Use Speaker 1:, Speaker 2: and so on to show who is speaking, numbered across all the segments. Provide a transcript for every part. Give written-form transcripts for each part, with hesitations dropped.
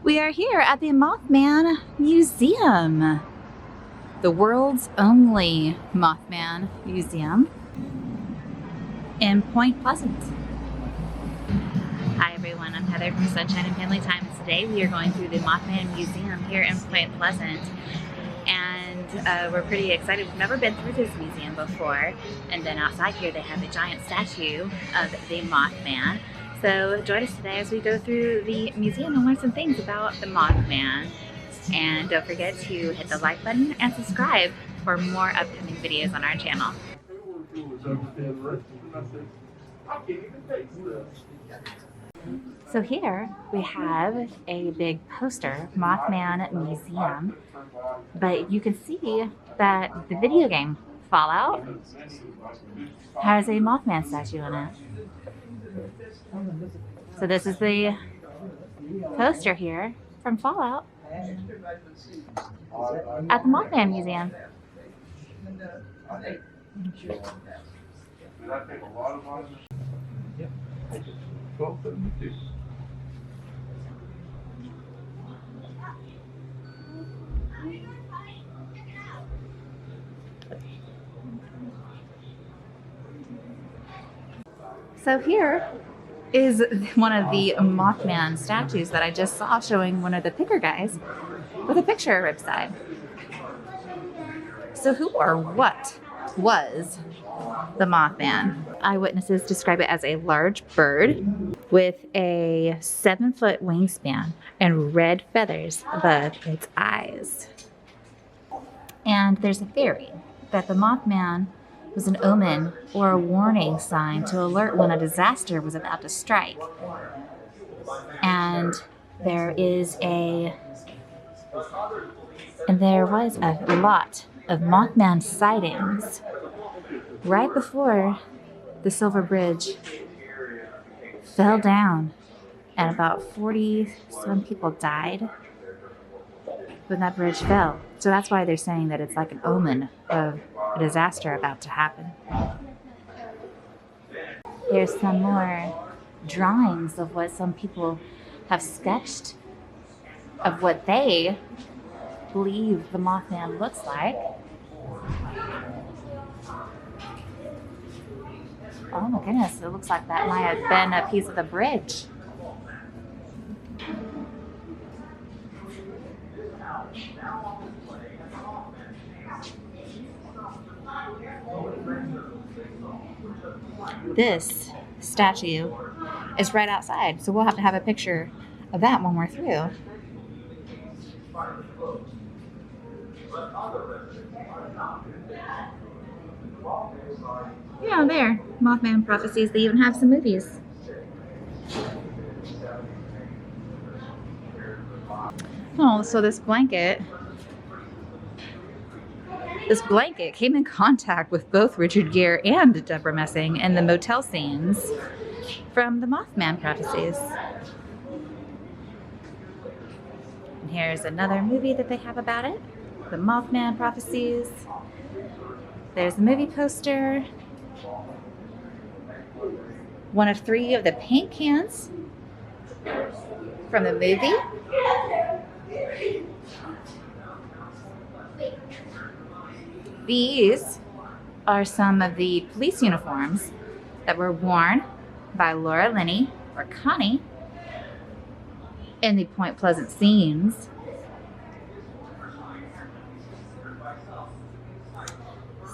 Speaker 1: We are here at the Mothman Museum, the world's only Mothman Museum in Point Pleasant. Hi everyone, I'm Heather from Sunshine and Family Time. Today we are going through the Mothman Museum here in Point Pleasant, and we're pretty excited. We've never been through this museum before, and then outside here they have a giant statue of the Mothman. So join us today as we go through the museum and learn some things about the Mothman. And don't forget to hit the like button and subscribe for more upcoming videos on our channel. So here we have a big poster, Mothman Museum, but you can see that the video game Fallout has a Mothman statue in it. So this is the poster here from Fallout at the Mothman Museum. So here is one of the Mothman statues that I just saw, showing one of the picker guys with a picture of Ripside. So who or what was the Mothman? Eyewitnesses describe it as a large bird with a 7-foot wingspan and red feathers above its eyes. And there's a theory that the Mothman was an omen or a warning sign to alert when a disaster was about to strike. And there was a lot of Mothman sightings right before the Silver Bridge fell down, and about 40-some people died when that bridge fell. So that's why they're saying that it's like an omen of a disaster about to happen. Here's some more drawings of what some people have sketched of what they believe the Mothman looks like. Oh my goodness, it looks like that might have been a piece of the bridge. This statue is right outside, so we'll have to have a picture of that when we're through. Yeah, there. Mothman Prophecies. They even have some movies. Oh, so this blanket came in contact with both Richard Gere and Debra Messing in the motel scenes from the Mothman Prophecies. And here's another movie that they have about it, the Mothman Prophecies. There's the movie poster. One of 3 of the paint cans from the movie. These are some of the police uniforms that were worn by Laura Linney, or Connie, in the Point Pleasant scenes.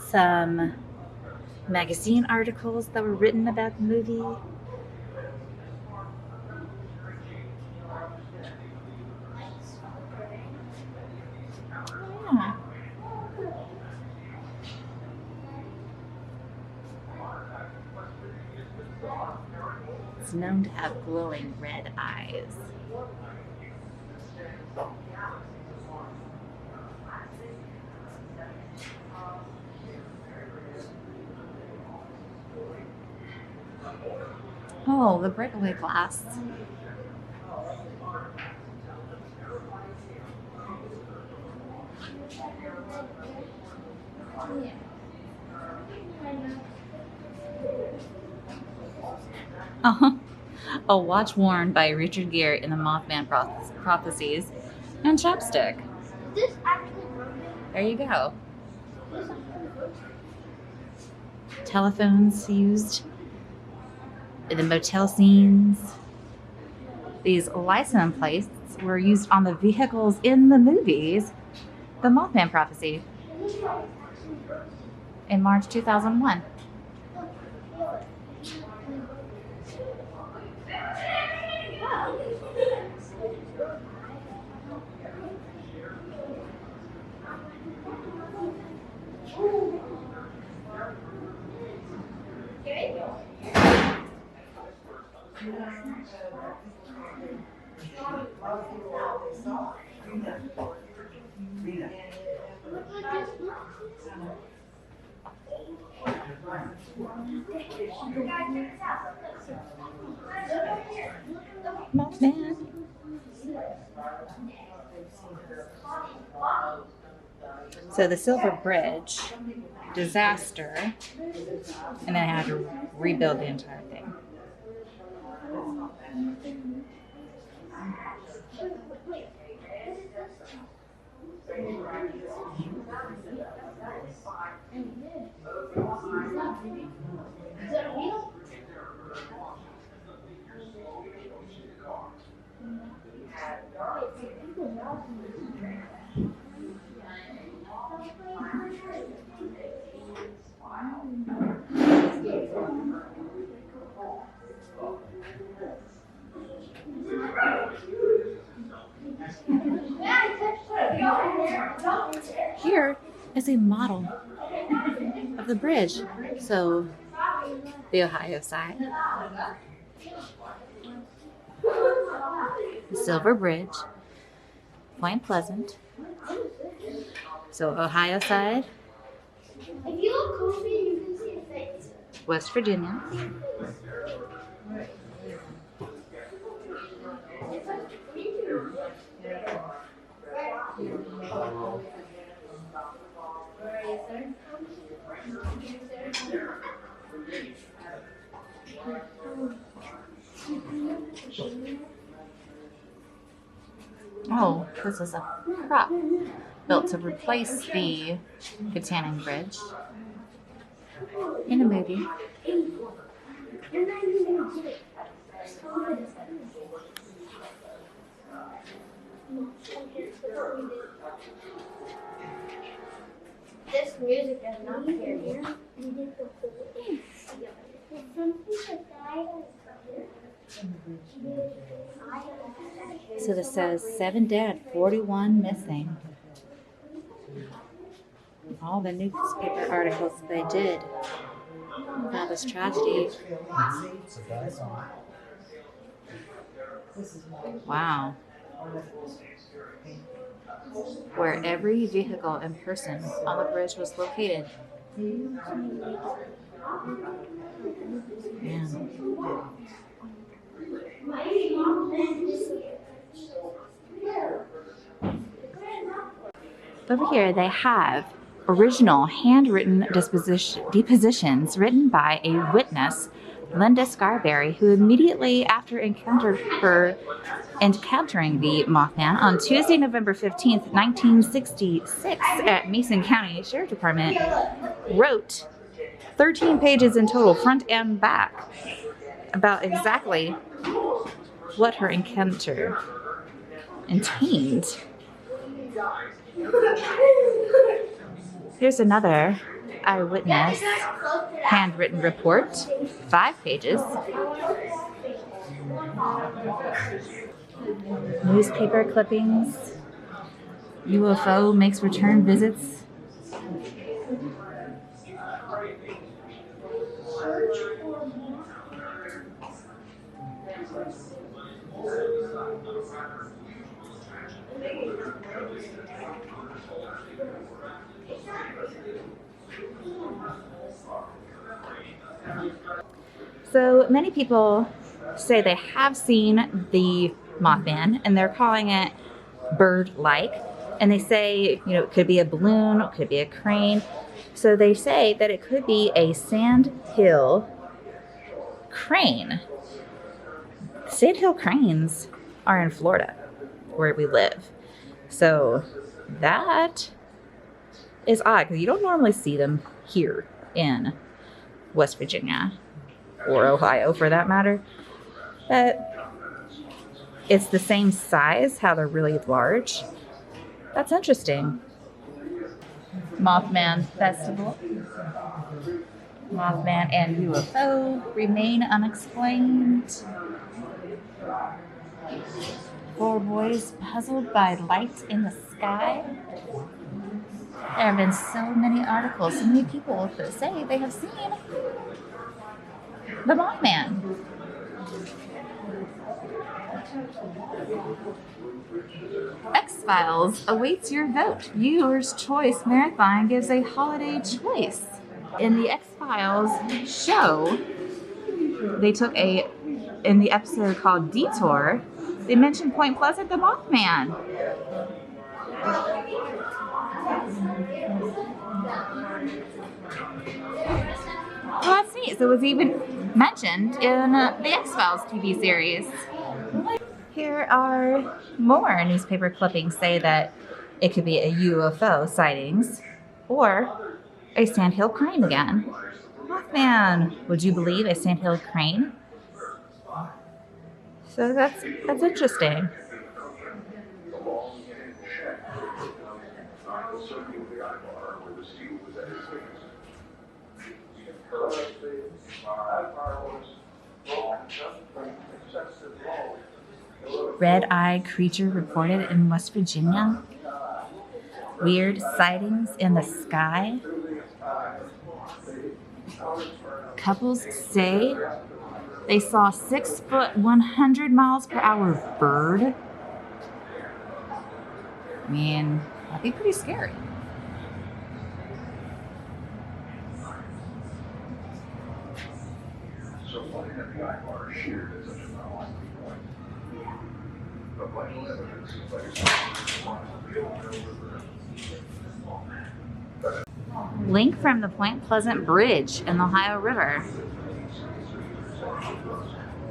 Speaker 1: Some magazine articles that were written about the movie. Yeah. It's known to have glowing red eyes. Oh, the breakaway glass. A watch worn by Richard Gere in the Mothman Prophecies, and chapstick.
Speaker 2: This actually broken.
Speaker 1: There you go. Telephones used in the motel scenes. These license plates were used on the vehicles in the movies, The Mothman Prophecy, in March 2001. Mothman. So the Silver Bridge disaster, and then I had to rebuild the entire thing. Here is a model of the bridge. So the Ohio side, the Silver Bridge, Point Pleasant. So Ohio side,
Speaker 2: If you look closely, you can see the face.
Speaker 1: West Virginia. Oh, this is a prop built to replace the Katanning Bridge in a movie.
Speaker 2: This music does not appear here.
Speaker 1: So this says 7 dead, 41 missing. All the newspaper articles they did about this tragedy. Wow. Where every vehicle and person on the bridge was located. Man. Over here they have original handwritten depositions written by a witness, Linda Scarberry, who immediately after encountering the Mothman on Tuesday, November 15th, 1966 at Mason County Sheriff Department, wrote 13 pages in total, front and back, about exactly what her encounter entailed. Here's another eyewitness handwritten report, 5 pages. Newspaper clippings. UFO makes return visits. So many people say they have seen the Mothman and they're calling it bird-like. And they say, you know, it could be a balloon, it could be a crane. So they say that it could be a sandhill crane. Sandhill cranes are in Florida, where we live. So that is odd because you don't normally see them here in West Virginia or Ohio for that matter. But it's the same size, how they're really large. That's interesting. Mothman Festival. Mothman and UFO remain unexplained. 4 boys puzzled by light in the sky. There have been so many articles, so many people that say they have seen the Mothman. X-Files awaits your vote. Viewers' Choice Marathon gives a holiday choice. In the X-Files show, in the episode called Detour, they mentioned Point Pleasant, the Mothman. Well, that's neat. So it was even mentioned in the X-Files TV series. Here are more newspaper clippings say that it could be a UFO sightings or a sandhill crane again. Mothman, would you believe a sandhill crane? So that's interesting. Red-eyed creature reported in West Virginia. Weird sightings in the sky. Couples say they saw 6-foot, 100 miles per hour bird. I mean, that'd be pretty scary. Link from the Point Pleasant Bridge in the Ohio River,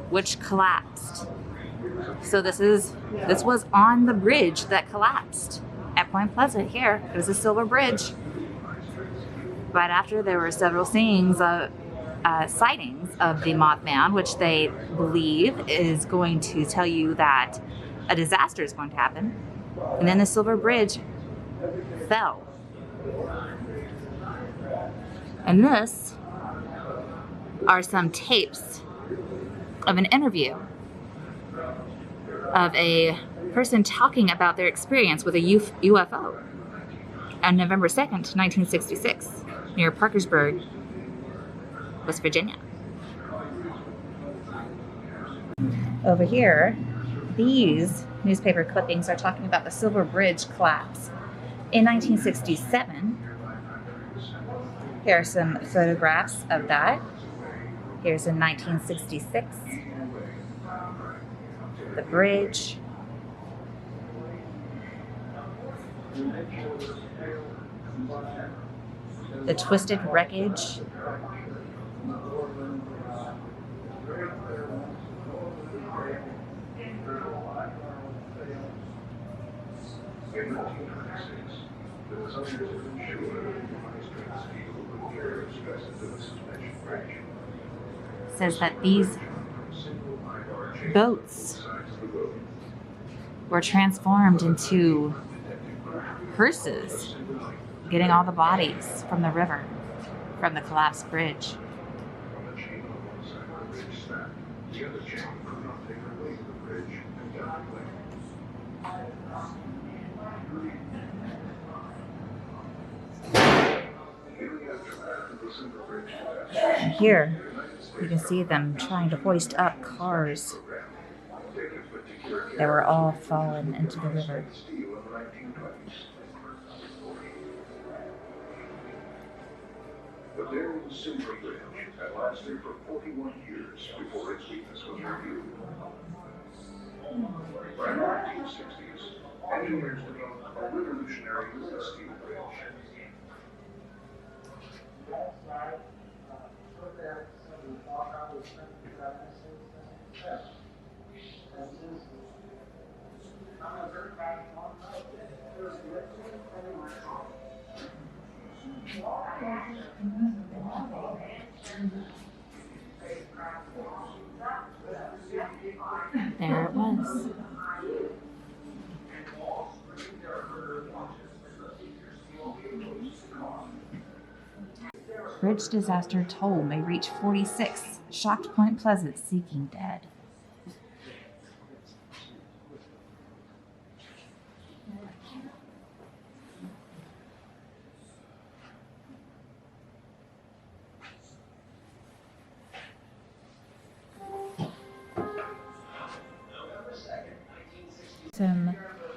Speaker 1: which collapsed. So this was on the bridge that collapsed at Point Pleasant. Here, it was a silver bridge. But after there were several sightings of the Mothman, which they believe is going to tell you that a disaster is going to happen. And then the silver bridge fell. And this are some tapes of an interview of a person talking about their experience with a UFO on November 2nd, 1966, near Parkersburg, West Virginia. Over here, these newspaper clippings are talking about the Silver Bridge collapse in 1967. Here are some photographs of that. Here's in 1966. The bridge. The twisted wreckage. Says that these boats were transformed into hearses, getting all the bodies from the river, from the collapsed bridge. And here, you can see them trying to hoist up cars that were all fallen into the river.
Speaker 3: But there was a silver bridge that lasted for 41 years before its weakness was reviewed. By the 1960s, engineers developed a revolutionary steel bridge.
Speaker 1: Bridge disaster toll may reach 46. Shocked Point Pleasant seeking dead.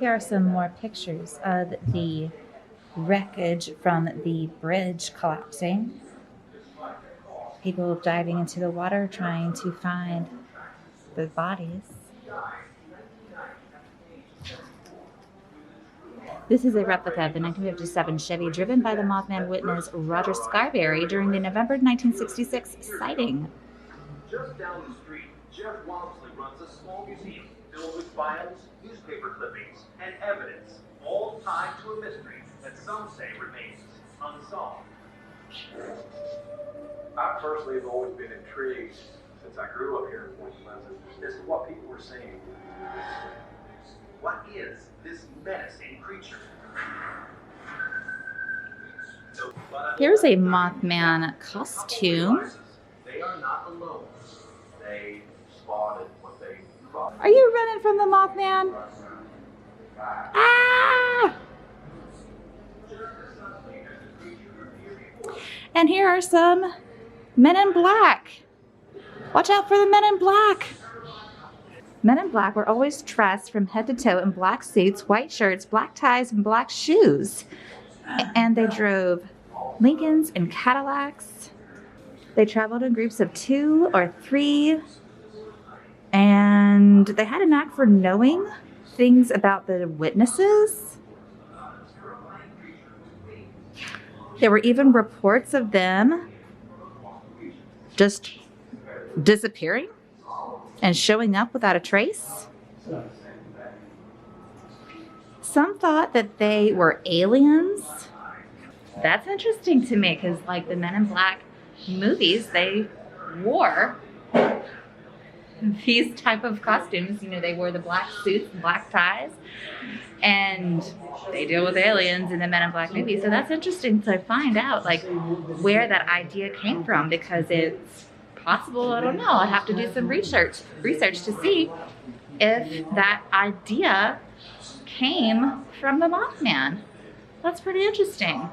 Speaker 1: Here are some more pictures of the wreckage from the bridge collapsing. People diving into the water trying to find the bodies. This is a replica of the 1957 Chevy driven by the Mothman witness Roger Scarberry during the November 1966 sighting.
Speaker 4: Just down the street, Jeff Walmsley runs a small museum filled with files, newspaper clippings, and evidence, all tied to a mystery that some say remains unsolved.
Speaker 5: I personally have always been intrigued since I grew up here in Point Pleasant as to what people were saying.
Speaker 4: What is this menacing creature?
Speaker 1: Here's a Mothman costume.
Speaker 4: They are not alone. They spotted what they thought.
Speaker 1: Are you running from the Mothman? Ah! And here are some Men in Black. Watch out for the Men in Black. Men in Black were always dressed from head to toe in black suits, white shirts, black ties, and black shoes. And they drove Lincolns and Cadillacs. They traveled in groups of 2 or 3. And they had a knack for knowing things about the witnesses. There were even reports of them just disappearing and showing up without a trace. Some thought that they were aliens. That's interesting to me because, like the Men in Black movies, they wore these type of costumes. You know, they wore the black suits and black ties, and they deal with aliens in the Men in Black movie. So that's interesting to find out, like, where that idea came from, because it's possible, I don't know, I'd have to do some research to see if that idea came from the Mothman. That's pretty interesting.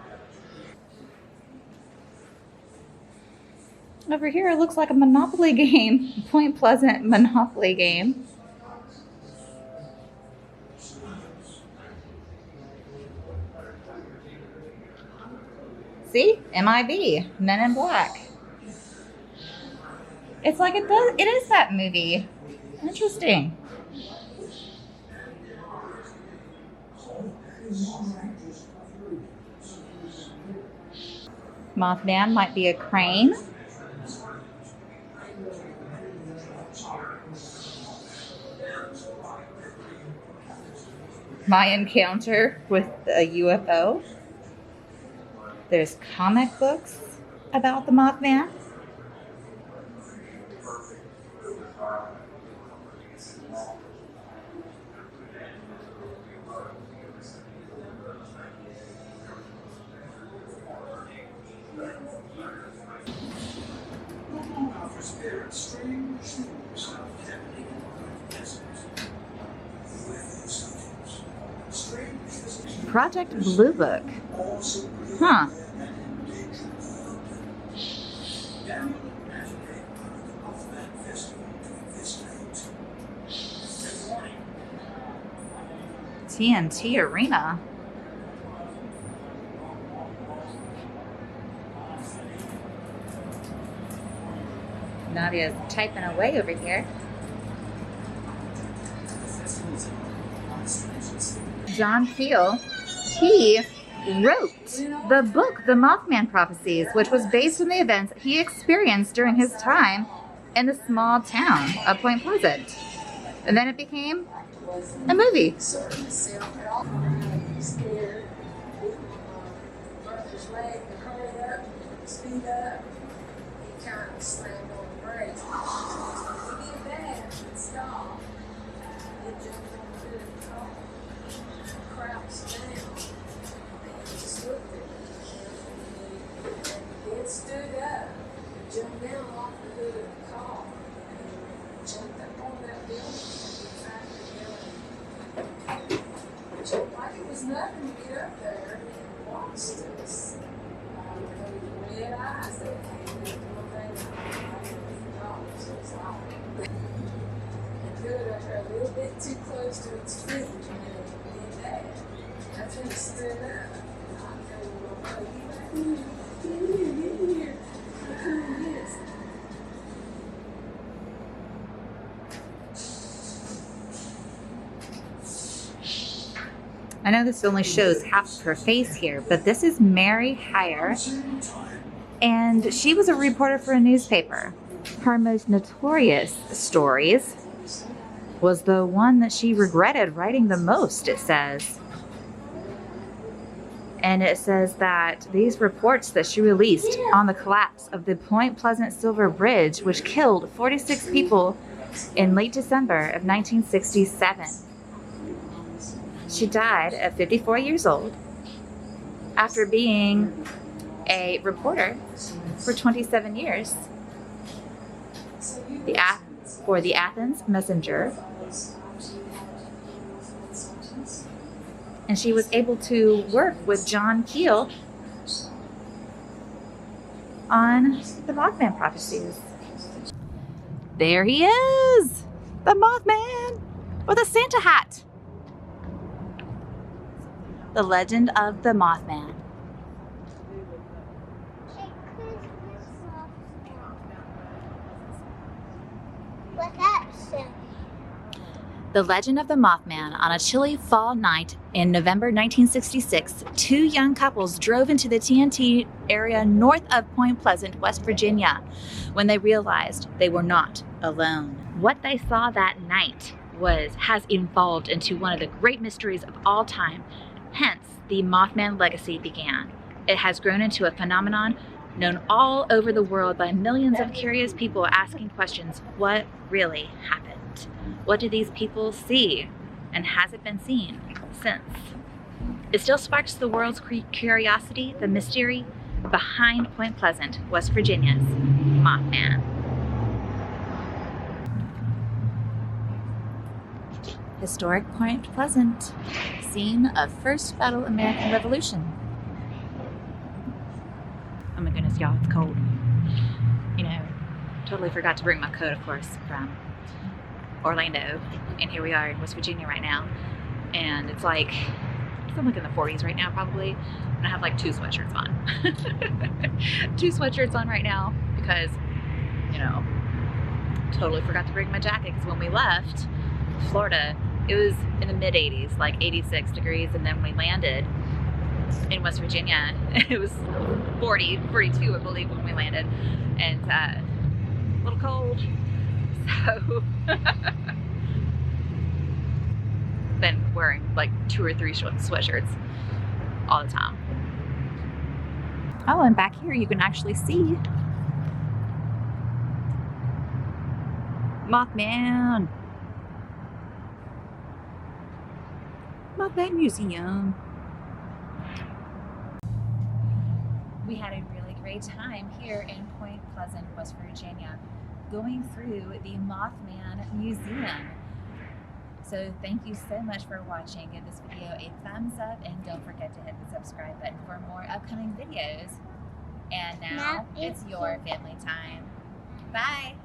Speaker 1: Over here, it looks like a Monopoly game. Point Pleasant Monopoly game. See? MIB. Men in Black. It's like it is that movie. Interesting. Mothman might be a crane. My encounter with a UFO. There's comic books about the Mothman. Project Blue Book. Huh. TNT Arena. Nadia's typing away over here. John Keel, he wrote the book, The Mothman Prophecies, which was based on the events he experienced during his time in the small town of Point Pleasant. And then it became a movie.
Speaker 6: Stood was nothing to get up there and watch this. With red eyes that came in one thing and put it up there a little bit too close to its food and did that. That's when it stood up. I told her, get in here. Yes.
Speaker 1: I know this only shows half of her face here, but this is Mary Heyer, and she was a reporter for a newspaper. Her most notorious stories was the one that she regretted writing the most, it says. And it says that these reports that she released on the collapse of the Point Pleasant Silver Bridge, which killed 46 people in late December of 1967. She died at 54 years old after being a reporter for 27 years for the Athens Messenger. And she was able to work with John Keel on the Mothman Prophecies. There he is! The Mothman with a Santa hat. The Legend of the Mothman.
Speaker 2: What's that say?
Speaker 1: The Legend of the Mothman. On a chilly fall night in November 1966, two young couples drove into the TNT area north of Point Pleasant, West Virginia, when they realized they were not alone. What they saw that night has evolved into one of the great mysteries of all time. Hence, the Mothman Legacy began. It has grown into a phenomenon known all over the world by millions of curious people asking questions. What really happened? What do these people see? And has it been seen since? It still sparks the world's curiosity, the mystery behind Point Pleasant, West Virginia's Mothman. Historic Point Pleasant, scene of First Battle American Revolution. Oh my goodness, y'all, it's cold. You know, totally forgot to bring my coat, of course, from Orlando. And here we are in West Virginia right now. And it's like, I'm like in the 40s right now, probably. And I have like 2 sweatshirts on. 2 sweatshirts on right now because, you know, totally forgot to bring my jacket because when we left Florida, it was in the mid 80s, like 86 degrees. And then we landed in West Virginia. It was 42, I believe, when we landed. And a little cold. So, been wearing like 2 or 3 sweatshirts all the time. Oh, and back here you can actually see Mothman. Mothman Museum. We had a really great time here in Point Pleasant, West Virginia, going through the Mothman Museum. So thank you so much for watching. Give this video a thumbs up and don't forget to hit the subscribe button for more upcoming videos. And now it's your family time. Bye.